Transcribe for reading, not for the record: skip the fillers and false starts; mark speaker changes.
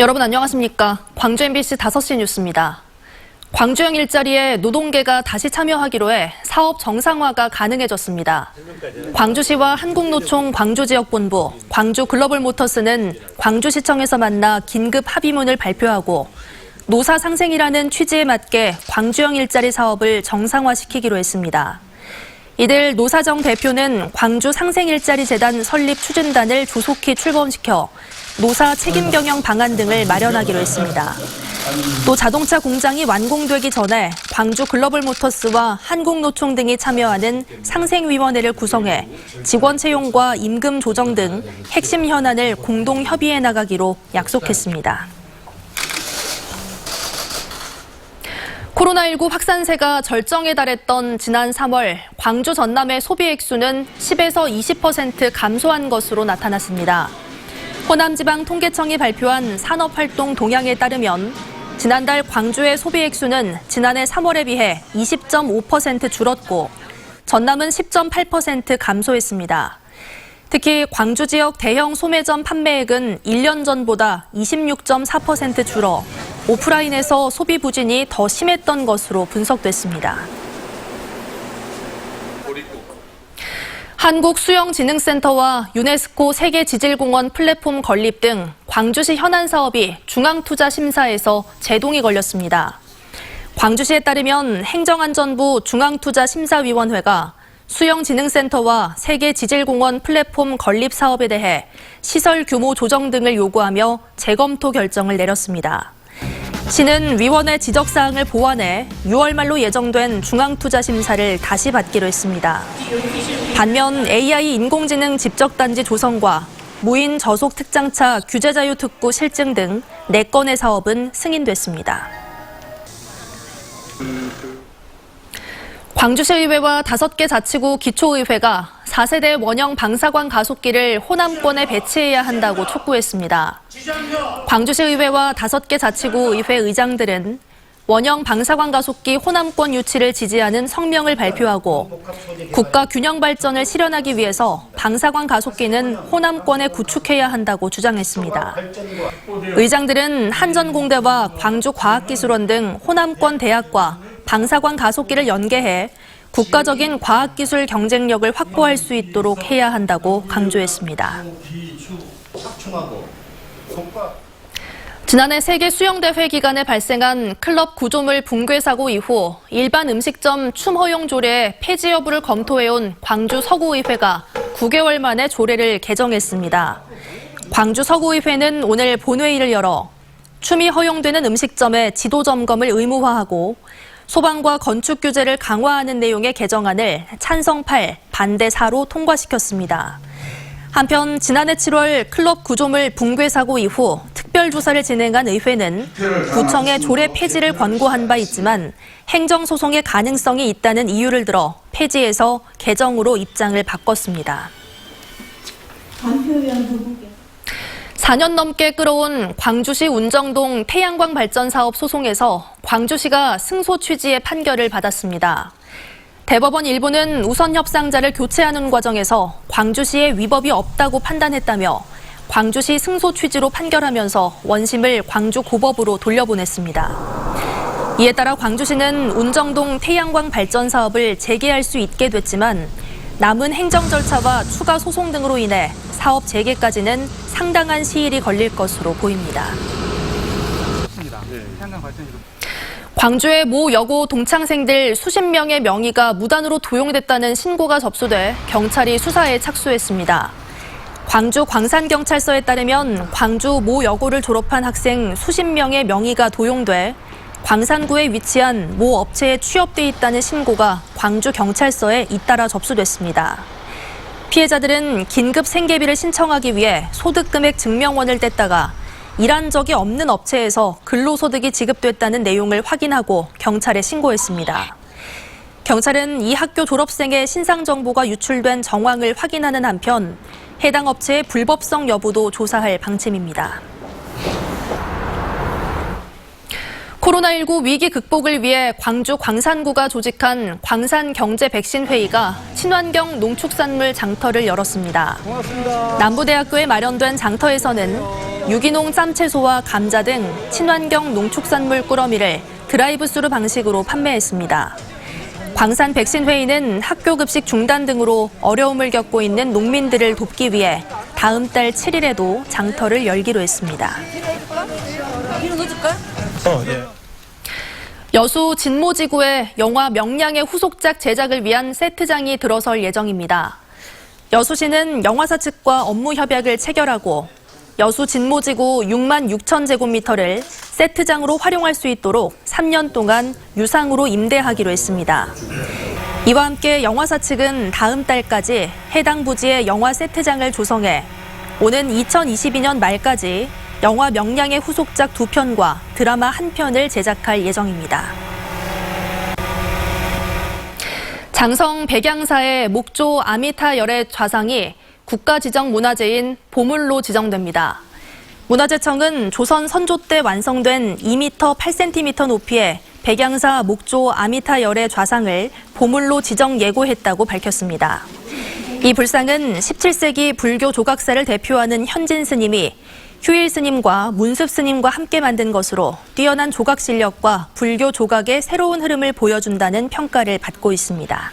Speaker 1: 여러분 안녕하십니까? 광주 MBC 5시 뉴스입니다. 광주형 일자리에 노동계가 다시 참여하기로 해 사업 정상화가 가능해졌습니다. 광주시와 한국노총 광주지역본부, 광주글로벌모터스는 광주시청에서 만나 긴급 합의문을 발표하고 노사 상생이라는 취지에 맞게 광주형 일자리 사업을 정상화시키기로 했습니다. 이들 노사정 대표는 광주 상생일자리재단 설립 추진단을 조속히 출범시켜 노사 책임 경영 방안 등을 마련하기로 했습니다. 또 자동차 공장이 완공되기 전에 광주 글로벌모터스와 한국노총 등이 참여하는 상생위원회를 구성해 직원 채용과 임금 조정 등 핵심 현안을 공동 협의해 나가기로 약속했습니다. 코로나19 확산세가 절정에 달했던 지난 3월 광주 전남의 소비 액수는 10에서 20% 감소한 것으로 나타났습니다. 호남지방통계청이 발표한 산업활동 동향에 따르면 지난달 광주의 소비 액수는 지난해 3월에 비해 20.5% 줄었고 전남은 10.8% 감소했습니다. 특히 광주 지역 대형 소매점 판매액은 1년 전보다 26.4% 줄어 오프라인에서 소비 부진이 더 심했던 것으로 분석됐습니다. 한국수영진흥센터와 유네스코 세계지질공원 플랫폼 건립 등 광주시 현안 사업이 중앙투자심사에서 제동이 걸렸습니다. 광주시에 따르면 행정안전부 중앙투자심사위원회가 수영진흥센터와 세계지질공원 플랫폼 건립 사업에 대해 시설 규모 조정 등을 요구하며 재검토 결정을 내렸습니다. 시는 위원회 지적사항을 보완해 6월 말로 예정된 중앙투자심사를 다시 받기로 했습니다. 반면 AI 인공지능 집적단지 조성과 무인 저속 특장차 규제자유 특구 실증 등 4건의 사업은 승인됐습니다. 광주시의회와 5개 자치구 기초의회가 4세대 원형 방사관 가속기를 호남권에 배치해야 한다고 촉구했습니다. 광주시의회와 5개 자치구 의회 의장들은 원형 방사관 가속기 호남권 유치를 지지하는 성명을 발표하고 국가 균형 발전을 실현하기 위해서 방사관 가속기는 호남권에 구축해야 한다고 주장했습니다. 의장들은 한전공대와 광주과학기술원 등 호남권 대학과 방사관 가속기를 연계해 국가적인 과학기술 경쟁력을 확보할 수 있도록 해야 한다고 강조했습니다. 지난해 세계 수영대회 기간에 발생한 클럽 구조물 붕괴 사고 이후 일반 음식점 춤 허용 조례 폐지 여부를 검토해온 광주 서구의회가 9개월 만에 조례를 개정했습니다. 광주 서구의회는 오늘 본회의를 열어 춤이 허용되는 음식점의 지도 점검을 의무화하고 소방과 건축 규제를 강화하는 내용의 개정안을 찬성 8, 반대 4로 통과시켰습니다. 한편 지난해 7월 클럽 구조물 붕괴 사고 이후 특별조사를 진행한 의회는 구청의 조례 폐지를 권고한 바 있지만 행정소송의 가능성이 있다는 이유를 들어 폐지해서 개정으로 입장을 바꿨습니다. 4년 넘게 끌어온 광주시 운정동 태양광 발전 사업 소송에서 광주시가 승소 취지의 판결을 받았습니다. 대법원 일부는 우선 협상자를 교체하는 과정에서 광주시의 위법이 없다고 판단했다며 광주시 승소 취지로 판결하면서 원심을 광주 고법으로 돌려보냈습니다. 이에 따라 광주시는 운정동 태양광 발전 사업을 재개할 수 있게 됐지만 남은 행정 절차와 추가 소송 등으로 인해 사업 재개까지는 상당한 시일이 걸릴 것으로 보입니다. 광주의 모 여고 동창생들 수십 명의 명의가 무단으로 도용됐다는 신고가 접수돼 경찰이 수사에 착수했습니다. 광주 광산경찰서에 따르면 광주 모 여고를 졸업한 학생 수십 명의 명의가 도용돼 광산구에 위치한 모 업체에 취업돼 있다는 신고가 광주경찰서에 잇따라 접수됐습니다. 피해자들은 긴급 생계비를 신청하기 위해 소득금액 증명원을 뗐다가 일한 적이 없는 업체에서 근로소득이 지급됐다는 내용을 확인하고 경찰에 신고했습니다. 경찰은 이 학교 졸업생의 신상 정보가 유출된 정황을 확인하는 한편 해당 업체의 불법성 여부도 조사할 방침입니다. 코로나19 위기 극복을 위해 광주 광산구가 조직한 광산경제백신회의가 친환경 농축산물 장터를 열었습니다. 고맙습니다. 남부대학교에 마련된 장터에서는 유기농 쌈채소와 감자 등 친환경 농축산물 꾸러미를 드라이브스루 방식으로 판매했습니다. 광산 백신회의는 학교 급식 중단 등으로 어려움을 겪고 있는 농민들을 돕기 위해 다음 달 7일에도 장터를 열기로 했습니다. 여수 진모지구에 영화 명량의 후속작 제작을 위한 세트장이 들어설 예정입니다. 여수시는 영화사 측과 업무 협약을 체결하고 여수 진모지구 6만 6천 제곱미터를 세트장으로 활용할 수 있도록 3년 동안 유상으로 임대하기로 했습니다. 이와 함께 영화사 측은 다음 달까지 해당 부지에 영화 세트장을 조성해 오는 2022년 말까지 영화 명량의 후속작 2편과 드라마 1편을 제작할 예정입니다. 장성 백양사의 목조 아미타 열의 좌상이 국가지정문화재인 보물로 지정됩니다. 문화재청은 조선 선조 때 완성된 2m 8cm 높이의 백양사 목조 아미타 열의 좌상을 보물로 지정 예고했다고 밝혔습니다. 이 불상은 17세기 불교 조각사를 대표하는 현진 스님이 휴일 스님과 문습 스님과 함께 만든 것으로 뛰어난 조각 실력과 불교 조각의 새로운 흐름을 보여준다는 평가를 받고 있습니다.